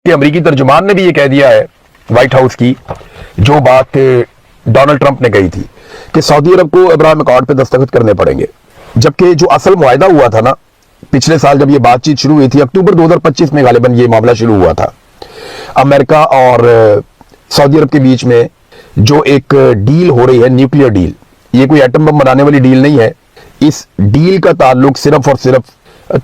उसके अमेरिकी तर्जुमान ने भी ये कह दिया है, व्हाइट हाउस की जो बात डोनाल्ड ट्रंप ने कही थी कि सऊदी अरब को अब्राहम अकॉर्ड पे दस्तखत करने पड़ेंगे, जबकि जो असल मुआहदा हुआ था ना पिछले साल जब ये बातचीत शुरू हुई थी, अक्टूबर 2025 में गालिबन ये मामला शुरू हुआ था, अमेरिका और सऊदी अरब के बीच में जो एक डील हो रही है, न्यूक्लियर डील, ये कोई एटम बम बनाने वाली डील नहीं है। इस डील का ताल्लुक सिर्फ और सिर्फ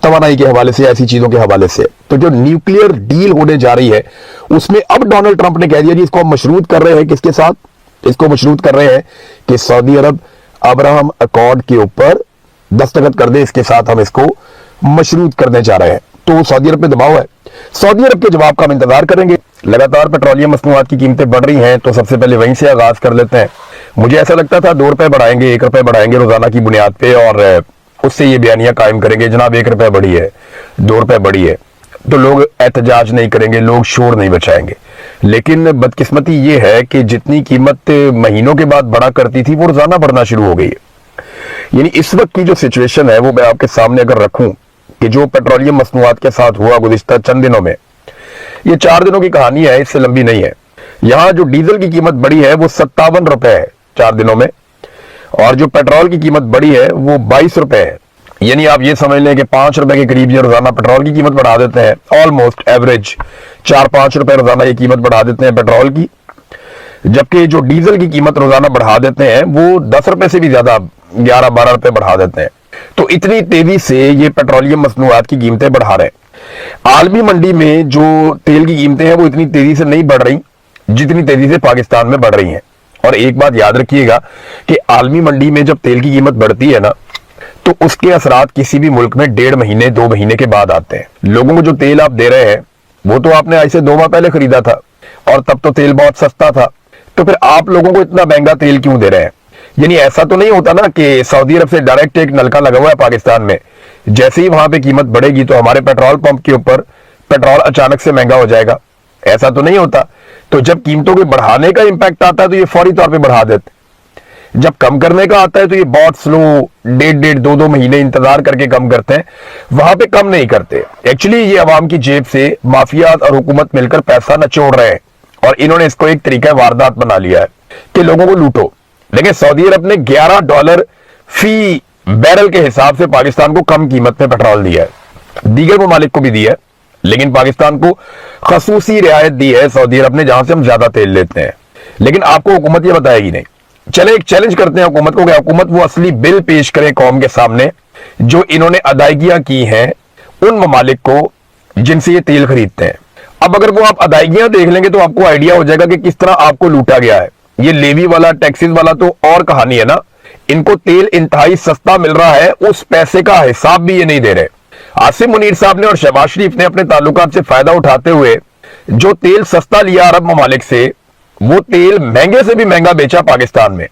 तवानाई के हवाले से, ऐसी चीजों के हवाले से। तो जो न्यूक्लियर डील होने जा रही है उसमें अब डोनाल्ड ट्रंप ने कह दिया जी इसको हम मशरूत कर रहे हैं, किसके साथ? इसको मशरूत कर रहे हैं कि सऊदी अरब अब्राहम अकॉर्ड के ऊपर दस्तखत कर दे, इसके साथ हम इसको मशरूत करने जा रहे हैं। तो सऊदी अरब पे दबाव है, सऊदी अरब के जवाब का हम इंतजार करेंगे। लगातार पेट्रोलियम मसनूआत की कीमतें बढ़ रही हैं, तो सबसे पहले वहीं से आगाज कर लेते हैं। मुझे ऐसा लगता था 2 रुपए बढ़ाएंगे, 1 रुपए बढ़ाएंगे रोजाना की बुनियाद पे, और उससे ये बयानियां कायम करेंगे जनाब 1 रुपए बढ़ी है, 2 रुपए बढ़ी है, तो लोग एहतजाज नहीं करेंगे, लोग शोर नहीं बचाएंगे। लेकिन बदकिस्मती ये है कि जितनी कीमत महीनों के बाद बढ़ा करती थी वो रोजाना बढ़ना शुरू हो गई है। यानी इस वक्त की जो सिचुएशन है वो मैं आपके सामने अगर रखूं कि जो पेट्रोलियम मसनूआत के साथ हुआ गुज़िश्ता चंद दिनों में, ये 4 दिनों की कहानी है, इससे लंबी नहीं है। यहां जो डीजल की कीमत बढ़ी है वो 57 रुपए है 4 दिनों में, और जो पेट्रोल की कीमत बढ़ी है वो 22 रुपए है। यानी आप ये समझ लें कि 5 रुपए के करीब ये रोजाना पेट्रोल की कीमत बढ़ा देते हैं, ऑलमोस्ट एवरेज 4-5 रुपए रोजाना ये कीमत बढ़ा देते हैं पेट्रोल की, जबकि जो डीजल की कीमत रोजाना बढ़ा देते हैं वो 10 रुपए से भी ज्यादा 11-12 रुपए बढ़ा देते हैं। तो इतनी तेजी से ये पेट्रोलियम मसनूआत की कीमतें बढ़ा रहे हैं। आलमी मंडी में जो तेल की कीमतें हैं वो इतनी तेजी से नहीं बढ़ रही जितनी तेजी से पाकिस्तान में बढ़ रही हैं। और एक बात याद रखिएगा कि आलमी मंडी में जब तेल की कीमत बढ़ती है ना, तो उसके असरात किसी भी मुल्क में 1.5 महीने 2 महीने के बाद आते हैं। लोगों को जो तेल आप दे रहे हैं वो तो आपने आज से 2 माह पहले खरीदा था, और तब तो तेल बहुत सस्ता था, तो फिर आप लोगों को इतना महंगा तेल क्यों दे रहे हैं? यानी ऐसा तो नहीं होता ना कि सऊदी अरब से डायरेक्ट एक नलका लगा हुआ है पाकिस्तान में, जैसे ही वहां पे कीमत बढ़ेगी तो हमारे पेट्रोल पंप के ऊपर पेट्रोल अचानक से महंगा हो जाएगा, ऐसा तो नहीं होता। तो जब कीमतों के बढ़ाने का इंपैक्ट आता है तो ये फौरी तौर पे बढ़ा देते, जब कम करने का आता है तो ये बहुत स्लो 1.5 2 महीने इंतजार करके कम करते हैं, वहां पे कम नहीं करते। एक्चुअली ये अवाम की जेब से माफियात और हुकूमत मिलकर पैसा नचोड़ रहे हैं, और इन्होंने इसको एक तरीका वारदात बना लिया है कि लोगों को लूटो। लेकिन सऊदी अरब ने $11 फी बैरल के हिसाब से पाकिस्तान को कम कीमत में पेट्रोल दिया है, दीगर ममालिक को भी दिया है, लेकिन पाकिस्तान को खसूसी रियायत दी है सऊदी अरब ने, जहां से हम ज्यादा तेल लेते हैं। लेकिन आपको हुकूमत ये बताएगी नहीं। चले एक चैलेंज करते हैं हुकूमत को कि हुकूमत वो असली बिल पेश करे कौम के सामने जो इन्होंने अदायगियां की हैं उन ममालिक को जिनसे ये तेल खरीदते हैं। अब अगर वो आप अदायगियां देख लेंगे तो आपको आइडिया हो जाएगा कि किस तरह आपको लूटा गया है। ये लेवी वाला, टैक्सेस वाला तो और कहानी है ना, इनको तेल इंतहाई सस्ता मिल रहा है, उस पैसे का हिसाब भी ये नहीं दे रहे। आसिम मुनीर साहब ने और शहबाज शरीफ ने अपने ताल्लुकात से फायदा उठाते हुए जो तेल सस्ता लिया अरब ममालिक से, वो तेल महंगे से भी महंगा बेचा पाकिस्तान में।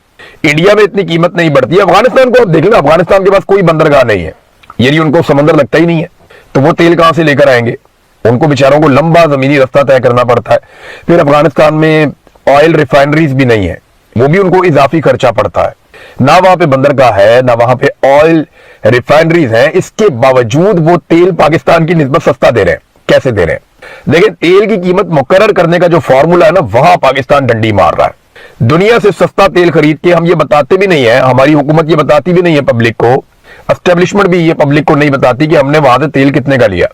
इंडिया में इतनी कीमत नहीं बढ़ती है। अफगानिस्तान को आप देख लेना, अफगानिस्तान के पास कोई बंदरगाह नहीं है, यानी उनको समंदर लगता ही नहीं है, तो वो तेल कहां से लेकर आएंगे? उनको बेचारों को लंबा जमीनी रास्ता तय करना पड़ता है। फिर अफगानिस्तान में ऑयल रिफाइनरीज भी नहीं है, वो भी उनको इजाफी खर्चा पड़ता है। ना वहां पे बंदरगाह है, ना वहां पे ऑयल रिफाइनरीज है, इसके बावजूद वो तेल पाकिस्तान की निस्बत सस्ता दे रहे हैं। कैसे दे रहे हैं? लेकिन तेल की कीमत मुकर्रर करने का जो फॉर्मूला है ना, वहां पाकिस्तान डंडी मार रहा है। दुनिया से सस्ता तेल खरीद के हम ये बताते भी नहीं है, हमारी हुकूमत ये बताती भी नहीं है पब्लिक को, एस्टेब्लिशमेंट भी ये पब्लिक को नहीं बताती कि हमने वहां से तेल कितने का लिया,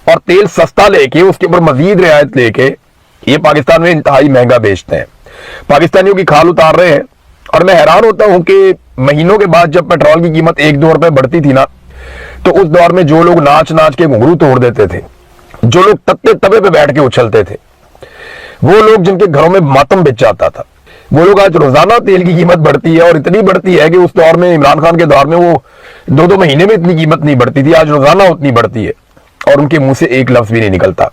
और तेल सस्ता लेके उसके ऊपर मजीद रियायत लेके ये पाकिस्तान में इंतहाई महंगा बेचते हैं। पाकिस्तानियों की खाल उतार रहे हैं। और मैं हैरान होता हूं कि महीनों के बाद जब पेट्रोल की कीमत 1-2 रुपए बढ़ती थी ना, तो उस दौर में जो लोग नाच नाच के घुंघरू तोड़ देते थे, जो लोग तत्ते तवे पे बैठ के उछलते थे, वो लोग जिनके घरों में मातम बिछ जाता था, वो लोग आज रोजाना तेल की कीमत बढ़ती है, और इतनी बढ़ती है कि उस दौर में, इमरान खान के दौर में, वो 2-2 महीने में इतनी कीमत नहीं बढ़ती थी, आज रोजाना उतनी बढ़ती है, और उनके मुंह से एक लफ्ज भी नहीं निकलता।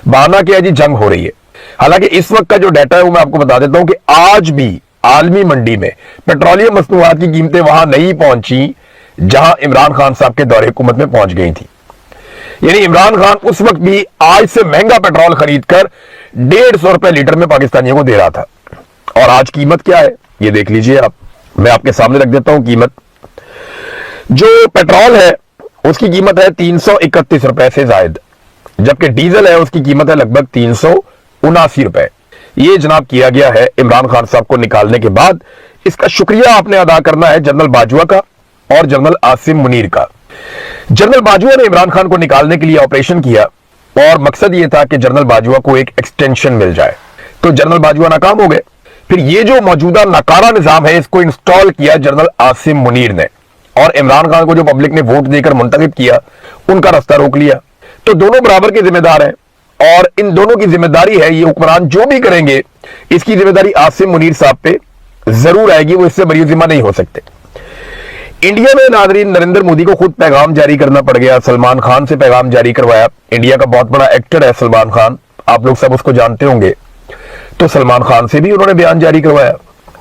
बहाना क्या है जी? जंग हो रही है। हालांकि इस वक्त का जो डाटा है वो मैं आपको बता देता हूं कि आज भी आलमी मंडी में पेट्रोलियम मसनूआत की कीमतें वहां नहीं पहुंची जहां इमरान खान साहब के दौरे हुकूमत में पहुंच गई थी। यानी इमरान खान उस वक्त भी आज से महंगा पेट्रोल खरीदकर 150 रुपए लीटर में पाकिस्तानियों को दे रहा था। और आज कीमत क्या है ये देख लीजिए आप, मैं आपके सामने रख देता हूं कीमत। जो पेट्रोल है उसकी कीमत है 331 रुपए से जायद, जबकि डीजल है उसकी कीमत है लगभग 379 रुपए। ये जनाब किया गया है इमरान खान साहब को निकालने के बाद। इसका शुक्रिया आपने अदा करना है जनरल बाजवा का और जनरल आसिम मुनीर का। जनरल बाजवा ने इमरान खान को निकालने के लिए ऑपरेशन किया और मकसद यह था कि जनरल बाजवा को एक एक्सटेंशन मिल जाए, तो जनरल बाजवा नाकाम हो गए। फिर ये जो मौजूदा नाकारा निजाम है इसको इंस्टॉल किया जनरल आसिम मुनीर ने, और इमरान खान को जो पब्लिक ने वोट देकर मुंतखब किया उनका रास्ता रोक लिया। तो दोनों बराबर के जिम्मेदार हैं और इन दोनों की जिम्मेदारी है, ये हुक्मरान जो भी करेंगे इसकी जिम्मेदारी आसिम मुनीर साहब पे जरूर आएगी, वो इससे बरी जिम्मा नहीं हो सकते। इंडिया में नाज़रीन नरेंद्र मोदी को खुद पैगाम जारी करना पड़ गया, सलमान खान से पैगाम जारी करवाया। इंडिया का बहुत बड़ा एक्टर है सलमान खान, आप लोग सब उसको जानते होंगे, तो सलमान खान से भी उन्होंने बयान जारी करवाया।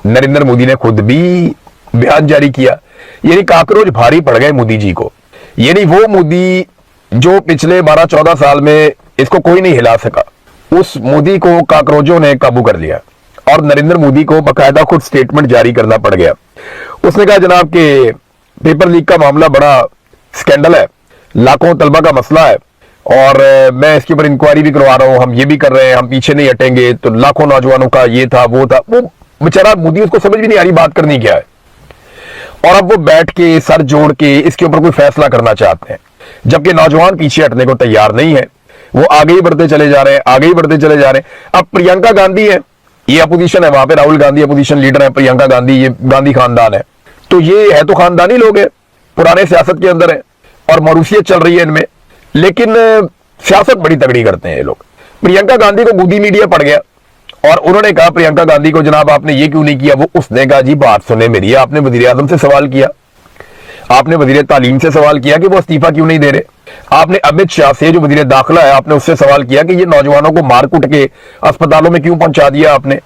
नरेंद्र मोदी ने खुद भी बयान जारी किया। यानी काकरोच भारी पड़ गए मोदी जी को। यानी वो मोदी जो पिछले 12-14 साल में इसको कोई नहीं हिला सका, उस मोदी को काकरोचों ने काबू कर लिया और नरेंद्र मोदी को बकायदा खुद स्टेटमेंट जारी करना पड़ गया। उसने कहा जनाब के पेपर लीक का मामला बड़ा स्कैंडल है, लाखों तलबा का मसला है और मैं इसके ऊपर इंक्वायरी भी करवा रहा हूं, हम ये भी कर रहे हैं, हम पीछे नहीं हटेंगे। तो लाखों नौजवानों का ये था वो था, वो बेचारा मोदी उसको समझ भी नहीं आ रही बात करनी क्या है। और अब वो बैठ के सर जोड़ के इसके ऊपर कोई फैसला करना चाहते हैं, जबकि नौजवान पीछे हटने को तैयार नहीं है, वो आगे ही बढ़ते चले जा रहे हैं, आगे ही बढ़ते चले जा रहे हैं। अब प्रियंका गांधी है, ये अपोजिशन है, वहां पे राहुल गांधी अपोजिशन लीडर है, प्रियंका गांधी ये गांधी खानदान है, तो ये है तो खानदानी लोग हैं, पुराने सियासत के अंदर है और मरूसियत चल रही है इनमें, लेकिन सियासत बड़ी तगड़ी करते हैं ये लोग। प्रियंका गांधी को गोदी मीडिया पड़ गया और उन्होंने कहा प्रियंका गांधी को जनाब आपने ये क्यों नहीं किया, वो उसने कहा जी बात सुने मेरी, आपने वजीर आजम से सवाल किया, आपने वजीर तालीम से सवाल किया कि वो इस्तीफा क्यों नहीं दे रहे, आपने अमित शाह से जो वजीर दाखिला है आपने उससे सवाल किया कि ये नौजवानों को मार कुट के अस्पतालों में क्यों पहुंचा दिया आपने,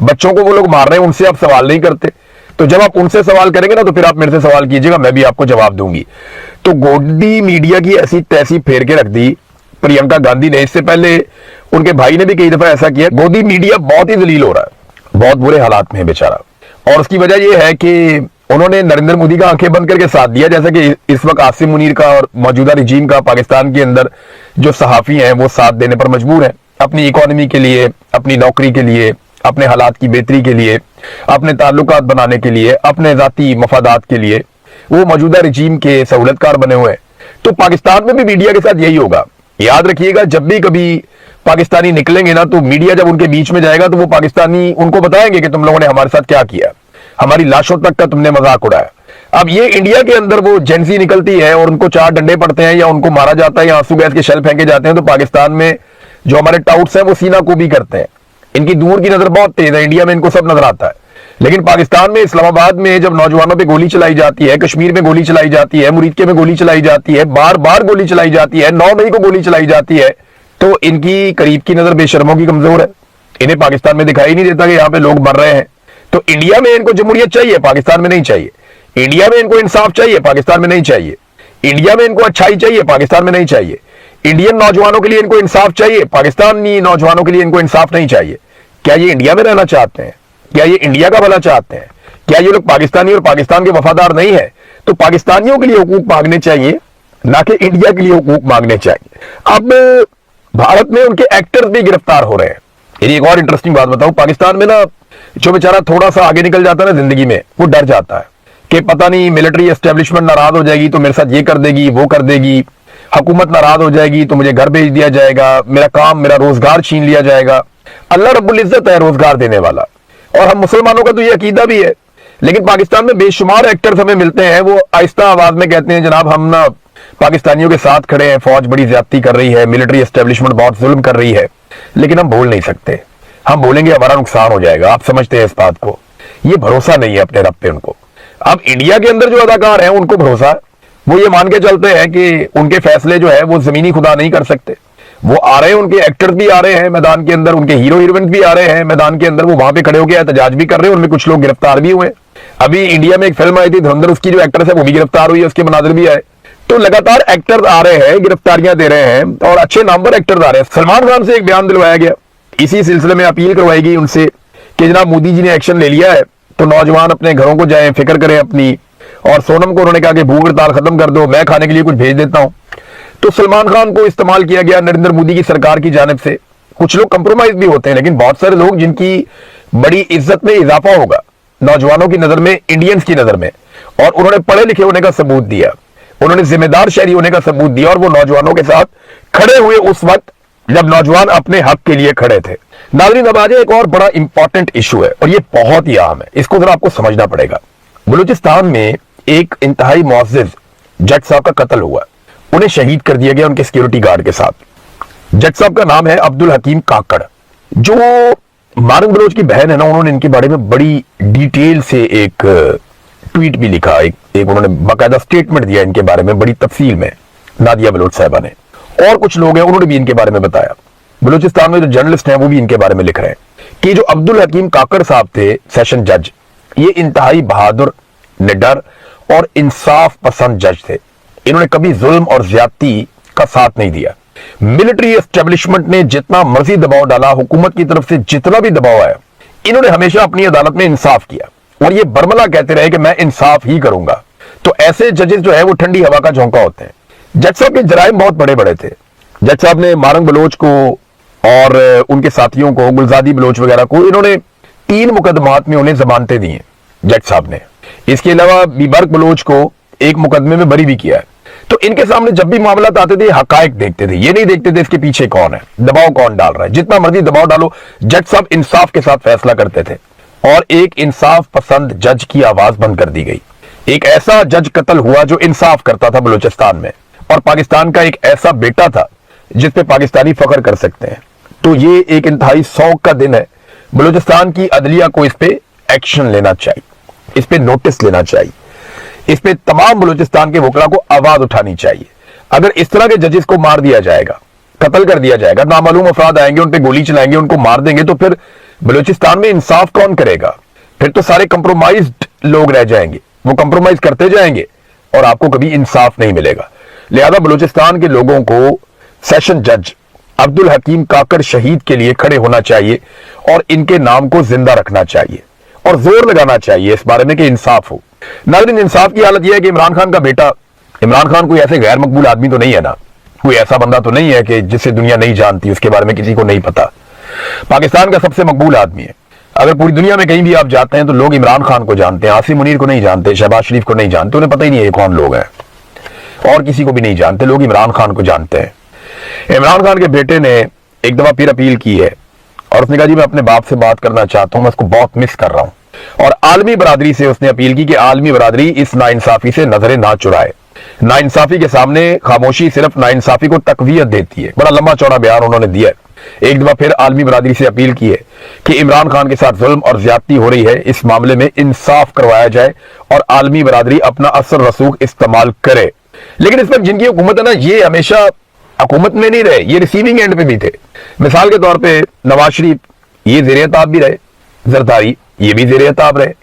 बच्चों को वो लोग मार रहे हैं उनसे आप सवाल नहीं करते। तो जब आप उनसे सवाल करेंगे ना तो फिर आप मेरे से सवाल कीजिएगा, मैं भी आपको जवाब दूंगी। तो गोदी मीडिया की ऐसी तैसी फेर के रख दी प्रियंका गांधी ने। इससे पहले उनके भाई ने भी कई दफा ऐसा किया। गोदी मीडिया बहुत ही जलील हो रहा है, बहुत बुरे हालात में है बेचारा, और उसकी वजह यह है कि उन्होंने नरेंद्र मोदी का आंखें बंद करके साथ दिया, जैसे कि इस वक्त आसिम मुनीर का और मौजूदा रिजीम का पाकिस्तान के अंदर जो सहाफी हैं वो साथ देने पर मजबूर हैं, अपनी इकोनॉमी के लिए, अपनी नौकरी के लिए, अपने हालात की बेहतरी के लिए, अपने ताल्लुकात बनाने के लिए, अपने जाती मफादात के लिए वो मौजूदा रिजीम के सहूलतकार बने हुए हैं। तो पाकिस्तान में भी मीडिया के साथ यही होगा। याद रखिएगा, जब भी कभी पाकिस्तानी निकलेंगे ना तो मीडिया जब उनके बीच में जाएगा तो वो पाकिस्तानी उनको बताएंगे कि तुम लोगों ने हमारे साथ क्या किया, हमारी लाशों तक का तुमने मजाक उड़ाया। अब ये इंडिया के अंदर वो जेंसी निकलती है और उनको 4 डंडे पड़ते हैं या उनको मारा जाता है या आंसू गैस के शेल फेंके जाते हैं, तो पाकिस्तान में जो हमारे टाउट्स हैं वो सीना को भी करते हैं। इनकी दूर की नजर बहुत तेज है, इंडिया में इनको सब नजर आता है, लेकिन पाकिस्तान में इस्लामाबाद में जब नौजवानों पे गोली चलाई जाती है, कश्मीर में गोली चलाई जाती है, मुरीदके में गोली चलाई जाती है, बार बार गोली चलाई जाती है, 9 मई को गोली चलाई जाती है, तो इनकी करीब की नजर बेशर्मों की कमजोर है। इन्हें पाकिस्तान में दिखाई नहीं देता कि यहाँ पे लोग मर रहे हैं। तो इंडिया में इनको जमहूरियत चाहिए, पाकिस्तान में नहीं चाहिए। इंडिया में इनको इंसाफ चाहिए, पाकिस्तान में नहीं चाहिए। इंडिया में इनको अच्छाई चाहिए, पाकिस्तान में नहीं चाहिए। इंडियन नौजवानों के लिए इनको इंसाफ चाहिए, पाकिस्तानी नौजवानों के लिए इनको इंसाफ नहीं चाहिए। क्या ये इंडिया में रहना चाहते हैं? क्या ये इंडिया का भला चाहते हैं? क्या ये लोग पाकिस्तानी और पाकिस्तान के वफादार नहीं है? तो पाकिस्तानियों के लिए हुकूक मांगने चाहिए, ना कि इंडिया के लिए हुकूक मांगने चाहिए। अब भारत में उनके एक्टर्स भी गिरफ्तार हो रहे हैं। यदि एक और इंटरेस्टिंग बात बताऊं, पाकिस्तान में ना जो बेचारा थोड़ा सा आगे निकल जाता है ना जिंदगी में, वो डर जाता है कि पता नहीं मिलिट्री एस्टेब्लिशमेंट नाराज हो जाएगी तो मेरे साथ ये कर देगी, वो कर देगी, हुकूमत नाराज हो जाएगी तो मुझे घर भेज दिया जाएगा, मेरा काम, मेरा रोजगार छीन लिया जाएगा। अल्लाह रब्बुल इज्जत है रोजगार देने वाला, और हम मुसलमानों का तो ये अकीदा भी है। लेकिन पाकिस्तान में बेशुमार एक्टर्स हमें मिलते हैं, वो आहिस्ता आवाज में कहते हैं जनाब हम ना पाकिस्तानियों के साथ खड़े हैं, फौज बड़ी ज्यादती कर रही है, मिलिट्री एस्टेब्लिशमेंट बहुत जुल्म कर रही है। लेकिन हम बोल नहीं सकते, हम बोलेंगे हमारा नुकसान हो जाएगा। आप समझते हैं इस बात को? ये भरोसा नहीं है अपने रब पे उनको। अब इंडिया के अंदर जो अदाकार हैं उनको भरोसा है, वो ये मान के चलते हैं कि उनके फैसले जो है वो जमीनी खुदा नहीं कर सकते। वो आ रहे हैं, उनके एक्टर्स भी आ रहे हैं मैदान के अंदर, उनके हीरो हीरोइन भी आ रहे हैं मैदान के अंदर, वो वहां पे खड़े होकर एहतजाज भी कर रहे हैं, उनमें कुछ लोग गिरफ्तार भी हुए। अभी इंडिया में एक फिल्म आई थी धुरंधर, उसकी जो एक्ट्रेस है वो भी गिरफ्तार हुई है, उसके मनाजिर भी आए। तो लगातार एक्टर्स आ रहे हैं, गिरफ्तारियां दे रहे हैं और अच्छे नंबर एक्टर्स आ रहे हैं। सलमान खान से एक बयान दिलवाया गया, इसी सिलसिले में अपील करवाई गई उनसे कि जनाब मोदी जी ने एक्शन ले लिया है तो नौजवान अपने घरों को जाएं, फिक्र करें अपनी। और सोनम को उन्होंने कहा कि भूख हड़ताल खत्म कर दो, मैं खाने के लिए कुछ भेज देता हूं। तो सलमान खान को इस्तेमाल किया गया नरेंद्र मोदी की सरकार की जानिब से। कुछ लोग कंप्रोमाइज भी होते हैं, लेकिन बहुत सारे लोग जिनकी बड़ी इज्जत में इजाफा होगा नौजवानों की नजर में, इंडियंस की नजर में, और उन्होंने पढ़े लिखे होने का सबूत दिया, उन्होंने जिम्मेदार शहरी होने का सबूत दिया, और वो नौजवानों के साथ खड़े हुए उस वक्त जब नौजवान अपने हक के लिए खड़े थे। नाज़रीन, अब आगे एक और बड़ा इंपॉर्टेंट इशू है, और ये बहुत ही अहम है, इसको जरा आपको समझना पड़ेगा। बलूचिस्तान में एक इंतहाई मुअज़्ज़िज़ जज साहब का कत्ल हुआ, उन्हें शहीद कर दिया गया उनके सिक्योरिटी गार्ड के साथ। जज साहब का नाम है अब्दुल हकीम काकड़। जो मारंग बलोच की बहन है ना, उन्होंने इनके बारे में बड़ी डिटेल से एक ट्वीट भी लिखा, एक उन्होंने बाकायदा स्टेटमेंट दिया इनके बारे में बड़ी तफसील में, नादिया बलोच साहिबा ने। और कुछ लोग हैं, उन्होंने भी इनके बारे में बताया। बलूचिस्तान में जो जर्नलिस्ट हैं वो भी इनके बारे में लिख रहे हैं कि जो अब्दुल हकीम काकड़ साहब थे सेशन जज, ये इंतहाई बहादुर, निडर और इंसाफ पसंद जज थे। इन्होंने कभी जुल्म और ज्यादती का साथ नहीं दिया। मिलिट्री एस्टेब्लिशमेंट ने जितना मर्जी दबाव डाला, हुकूमत की तरफ से जितना भी दबाव आया, इन्होंने हमेशा अपनी अदालत में इंसाफ किया, और ये बरमला कहते रहे कि मैं इंसाफ ही करूंगा। तो ऐसे जजेस जो है वो ठंडी हवा का झोंका होते हैं। जज साहब के जराइम बहुत बड़े बड़े थे। जज साहब ने मारंग बलोच को और उनके साथियों को, गुलजादी बलोच वगैरह को, इन्होंने 3 मुकदमात में उन्हें जमानतें दी हैं जज साहब ने। इसके अलावा बीबर्क बलोच को एक मुकदमे में बरी भी किया है। तो इनके सामने जब भी मामला आते थे, हकायक देखते थे, ये नहीं देखते थे इसके पीछे कौन है, दबाव कौन डाल रहा है। जितना मर्जी दबाव डालो, जज साहब इंसाफ के साथ फैसला करते थे, और एक इंसाफ पसंद जज की आवाज बंद कर दी गई। एक ऐसा जज कत्ल हुआ जो इंसाफ करता था बलूचिस्तान में, और पाकिस्तान का एक ऐसा बेटा था जिसपे पाकिस्तानी फख्र कर सकते हैं। तो ये एक इंतहाई शौक का दिन है। बलूचिस्तान की अदलिया को इस पे एक्शन लेना चाहिए, इस पे नोटिस लेना चाहिए, इस पे तमाम बलूचिस्तान के वकला को आवाज उठानी चाहिए। अगर इस तरह के जजेस को मार दिया जाएगा, कत्ल कर दिया जाएगा, नामालूम अफराद आएंगे, उन पे गोली चलाएंगे, उनको मार देंगे, तो फिर बलूचिस्तान में इंसाफ कौन करेगा? फिर तो सारे कंप्रोमाइज्ड लोग रह जाएंगे, वो कंप्रोमाइज करते जाएंगे, और आपको कभी इंसाफ नहीं मिलेगा। लिहाजा बलूचिस्तान के लोगों को सेशन जज अब्दुल हकीम काकड़ शहीद के लिए खड़े होना चाहिए, और इनके नाम को जिंदा रखना चाहिए, और जोर लगाना चाहिए इस बारे में कि इंसाफ हो। नाज़रीन, इंसाफ की हालत यह है कि इमरान खान का बेटा, इमरान खान कोई ऐसे गैर मकबूल आदमी तो नहीं है ना, कोई ऐसा बंदा तो नहीं है कि जिसे दुनिया नहीं जानती, उसके बारे में किसी को नहीं पता। पाकिस्तान का सबसे मकबूल आदमी है। अगर पूरी दुनिया में कहीं भी आप जाते हैं तो लोग इमरान खान को जानते हैं, आसिम मुनीर को नहीं जानते, शहबाज शरीफ को नहीं जानते, उन्हें पता ही नहीं है कौन लोग हैं, और किसी को भी नहीं जानते। लोग इमरान खान को जानते हैं। इमरान खान के बेटे ने एक दफा फिर अपील की है, और उसने कहा जी मैं अपने बाप से बात करना चाहता हूं, मैं उसको बहुत मिस कर रहा हूं। और आलमी बरादरी से उसने अपील की कि आलमी बरादरी इस नाइंसाफी से नजरें ना चुराए। नाइंसाफी के सामने खामोशी सिर्फ नाइंसाफी को तकवीयत देती है। बड़ा लंबा चौड़ा बयान उन्होंने दिया है। एक दफा फिर आलमी बरादरी से अपील की है कि इमरान खान के साथ जुल्म और ज्यादती हो रही है, इस मामले में इंसाफ करवाया जाए, और आलमी बरादरी अपना असर रसूख इस्तेमाल करे। लेकिन इस पर जिनकी हुकूमत है ना, ये हमेशा हुकूमत में नहीं रहे, ये रिसीविंग एंड पे भी थे। मिसाल के तौर पे नवाज शरीफ ये ज़ेर-ए-ताब भी रहे, जरदारी ये भी ज़ेर-ए-ताब रहे,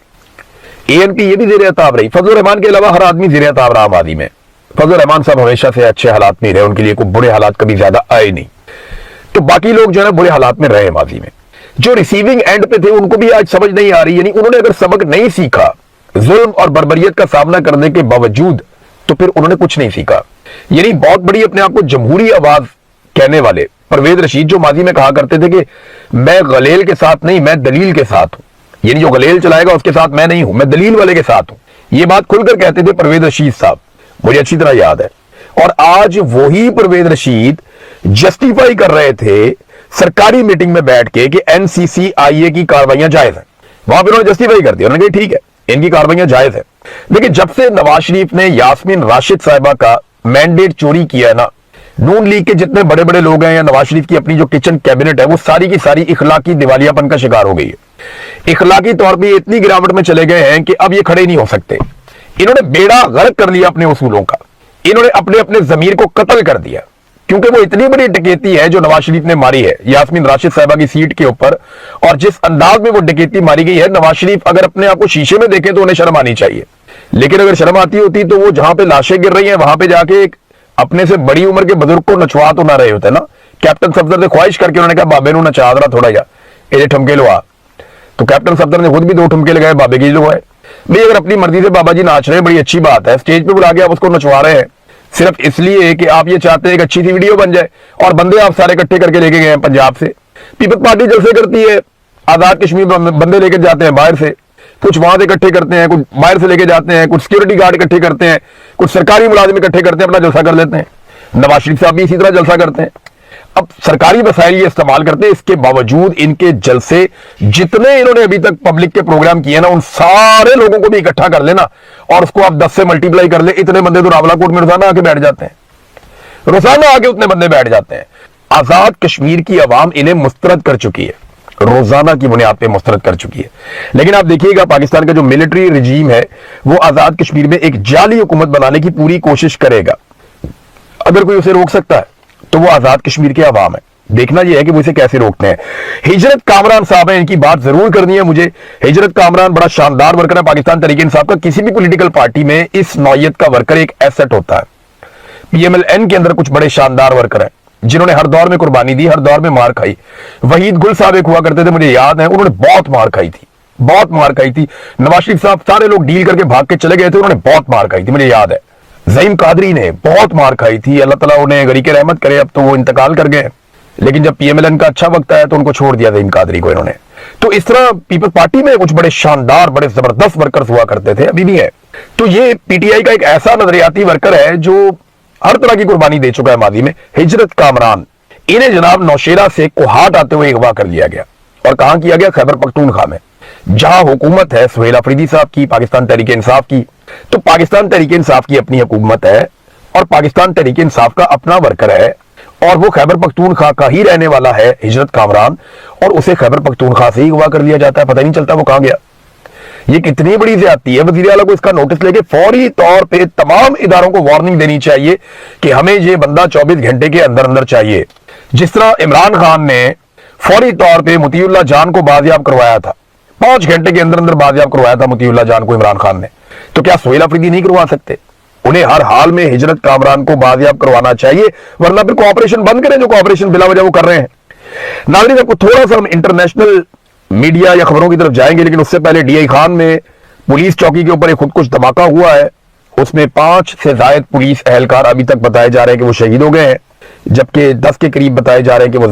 ANP ये भी ज़ेर-ए-ताब रही। फजल रहमान के अलावा हर आदमी ज़ेर-ए-ताब रहा आबादी में। फजल रहमान साहब हमेशा से अच्छे हालात में रहे, उनके लिए कोई बुरे हालात कभी ज्यादा आए नहीं। तो बाकी लोग जो है बुरे हालात में रहे माजी में। जो रिसीविंग एंड पे थे उनको भी आज समझ नहीं आ रही, यानी उन्होंने अगर सबक नहीं सीखा जुल्म और बर्बरियत का सामना करने के बावजूद, तो फिर उन्होंने कुछ नहीं सीखा। यानी बहुत बड़ी अपने आप को जमहूरी आवाज कहने वाले परवेज रशीद जो माजी में कहा करते थे कि मैं गलेल के साथ नहीं, मैं दलील के साथ हूं, यानी जो गलेल चलाएगा उसके साथ मैं नहीं हूं, मैं दलील वाले के साथ हूं। ये बात खुलकर कहते थे परवेज रशीद साहब, मुझे अच्छी तरह याद है। और आज वही परवेज रशीद जस्टिफाई कर रहे थे सरकारी मीटिंग में बैठ के कि NCCIA की कार्रवाइयां जायज है। वहां पर उन्होंने जस्टिफाई कर दिया, उन्होंने कहा ठीक है इनकी कार्रवाइयां जायज है। लेकिन जब से नवाज शरीफ ने यास्मीन राशिद साहिबा का मैंडेट चोरी किया ना, नून लीग के जितने बड़े बड़े लोग हैं या नवाज शरीफ की अपनी जो किचन कैबिनेट है, वो सारी की सारी इखलाकी दिवालियापन का शिकार हो गई है। इखलाकी तौर पर इतनी गिरावट में चले गए हैं कि अब ये खड़े नहीं हो सकते। इन्होंने बेड़ा गर्क कर लिया अपने उसूलों का, इन्होंने अपने अपने जमीर को कत्ल कर दिया, क्योंकि वो इतनी बड़ी डकैती है जो नवाज शरीफ ने मारी है यास्मीन राशिद साहिबा की सीट के ऊपर, और जिस अंदाज में वो डकैती मारी गई है, नवाज शरीफ अगर अपने आप को शीशे में देखे तो उन्हें शर्म आनी चाहिए। लेकिन अगर शर्म आती होती तो वो जहां पे लाशें गिर रही हैं वहां पे जाके एक अपने से बड़ी उम्र के बुजुर्ग को नचवा तो ना रहे होते ना। कैप्टन सफदर ने ख्वाहिश करके उन्होंने कहा बाबे नू नचा दरा थोड़ा जा, ये ठुमके लगा, तो कैप्टन सफदर ने खुद भी 2 ठुमके लगाए, बाबे की लगवाए। भाई अगर अपनी मर्जी से बाबा जी नाच रहे हैं बड़ी अच्छी बात है, स्टेज पे बुला के आप उसको नचवा रहे हैं, सिर्फ इसलिए कि आप ये चाहते हैं कि अच्छी सी वीडियो बन जाए, और बंदे आप सारे इकट्ठे करके लेके गए हैं पंजाब से। पीपल्स पार्टी जलसे करती है, आजाद कश्मीर में बंदे लेके जाते हैं बाहर से, कुछ वहां से इकट्ठे करते हैं, कुछ बाहर से लेके जाते हैं, कुछ सिक्योरिटी गार्ड इकट्ठे करते हैं, कुछ सरकारी मुलाजिम इकट्ठे करते हैं, अपना जलसा कर लेते हैं। नवाज शरीफ साहब भी इसी तरह जलसा करते हैं। अब सरकारी वसाइल ये इस्तेमाल करते हैं, इसके बावजूद इनके जलसे जितने इन्होंने अभी तक पब्लिक के प्रोग्राम किए ना, उन सारे लोगों को भी इकट्ठा कर लेना और उसको आप 10 से मल्टीप्लाई कर ले, इतने बंदे तो रावलाकोट में रोजाना आके बैठ जाते हैं, रोजाना आके उतने बंदे बैठ जाते हैं। आजाद कश्मीर की आवाम इन्हें मुस्तरद कर चुकी है, रोजाना की बुनियाद पे मुस्तरद कर चुकी है। लेकिन आप देखिएगा पाकिस्तान का जो मिलिट्री रिजीम है वो आजाद कश्मीर में एक जाली हुकूमत बनाने की पूरी कोशिश करेगा। अगर कोई उसे रोक सकता है तो वो आजाद कश्मीर के अवाम है। देखना यह है कि वो इसे कैसे रोकते हैं। हिजरत कामरान साहब है, इनकी बात जरूर करनी है मुझे। हिजरत कामरान बड़ा शानदार वर्कर है पाकिस्तान तहरीक इंसाफ का। किसी भी पॉलिटिकल पार्टी में इस नौयत का वर्कर एक एसेट होता है। पीएमएलएन के अंदर कुछ बड़े शानदार वर्कर हैं जिन्होंने हर दौर में कुर्बानी दी, हर दौर में मार खाई। वहीद गुल साहब एक हुआ करते थे, मुझे याद है, उन्होंने बहुत मार खाई थी, बहुत मार खाई थी। नवाज शरीफ साहब सारे लोग डील करके भाग के चले गए थे, उन्होंने बहुत मार खाई थी, मुझे याद है। ज़ईम कादरी ने बहुत मार खाई थी, अल्लाह ताला उन्हें गरीके रहमत करे, अब तो वो इंतकाल कर गए। लेकिन जब पीएमएलएन का अच्छा वक्त आया तो उनको छोड़ दिया ज़ईम कादरी को इन्होंने। तो इस तरह पीपल्स पार्टी में कुछ बड़े शानदार, बड़े जबरदस्त वर्कर्स हुआ करते थे, अभी भी है। तो ये पीटीआई का एक ऐसा नजरियाती वर्कर है जो हर तरह की कुर्बानी दे चुका है माजी में। हिजरत कामरान, इन्हें जनाब नौशेरा से कोहाट आते हुए अगवा कर लिया गया और कहां किया गया? खैबर पख्तूनख्वा में, जहां हुकूमत है सुहेल अफरीदी साहब की, पाकिस्तान तहरीक इंसाफ की। तो पाकिस्तान तहरीक इंसाफ की अपनी हुकूमत है और पाकिस्तान तहरीक इंसाफ का अपना वर्कर है और वो खैबर पख्तूनख्वा का ही रहने वाला है हिजरत कामरान, और उसे खैबर पख्तूनख्वा से ही अगवा कर लिया जाता है, पता नहीं चलता वो कहां गया। ये कितनी बड़ी ज्यादती है। वज़ीर आला को इसका नोटिस लेके फौरी तौर पे तमाम इदारों को वार्निंग देनी चाहिए कि हमें ये बंदा 24 घंटे के अंदर अंदर चाहिए। जिस तरह इमरान खान ने फौरी तौर पे मुतीउल्लाह जान को बाजियाब करवाया था, 5 घंटे के अंदर अंदर बाजियाब करवाया था मुतीउल्लाह जान को इमरान खान ने, तो क्या सुहेल अफरीदी नहीं करवा सकते? उन्हें हर हाल में हिजरत कामरान को बाजियाब करवाना चाहिए, वरना फिर कोऑपरेशन बंद करें जो कोऑपरेशन बिला वजह वो कर रहे हैं। नाज़रीन, आपको थोड़ा सा हम इंटरनेशनल मीडिया या खबरों की तरफ जाएंगे, लेकिन उससे पहले डीआई खान में पुलिस चौकी के ऊपर एक खुदकुश धमाका हुआ है। उसमें 5 से ज्यादा पुलिस एहलकार अभी तक बताए जा रहे हैं कि वो शहीद हो गए हैं, जबकि 10 के करीब बताए जा रहे हैं कि वो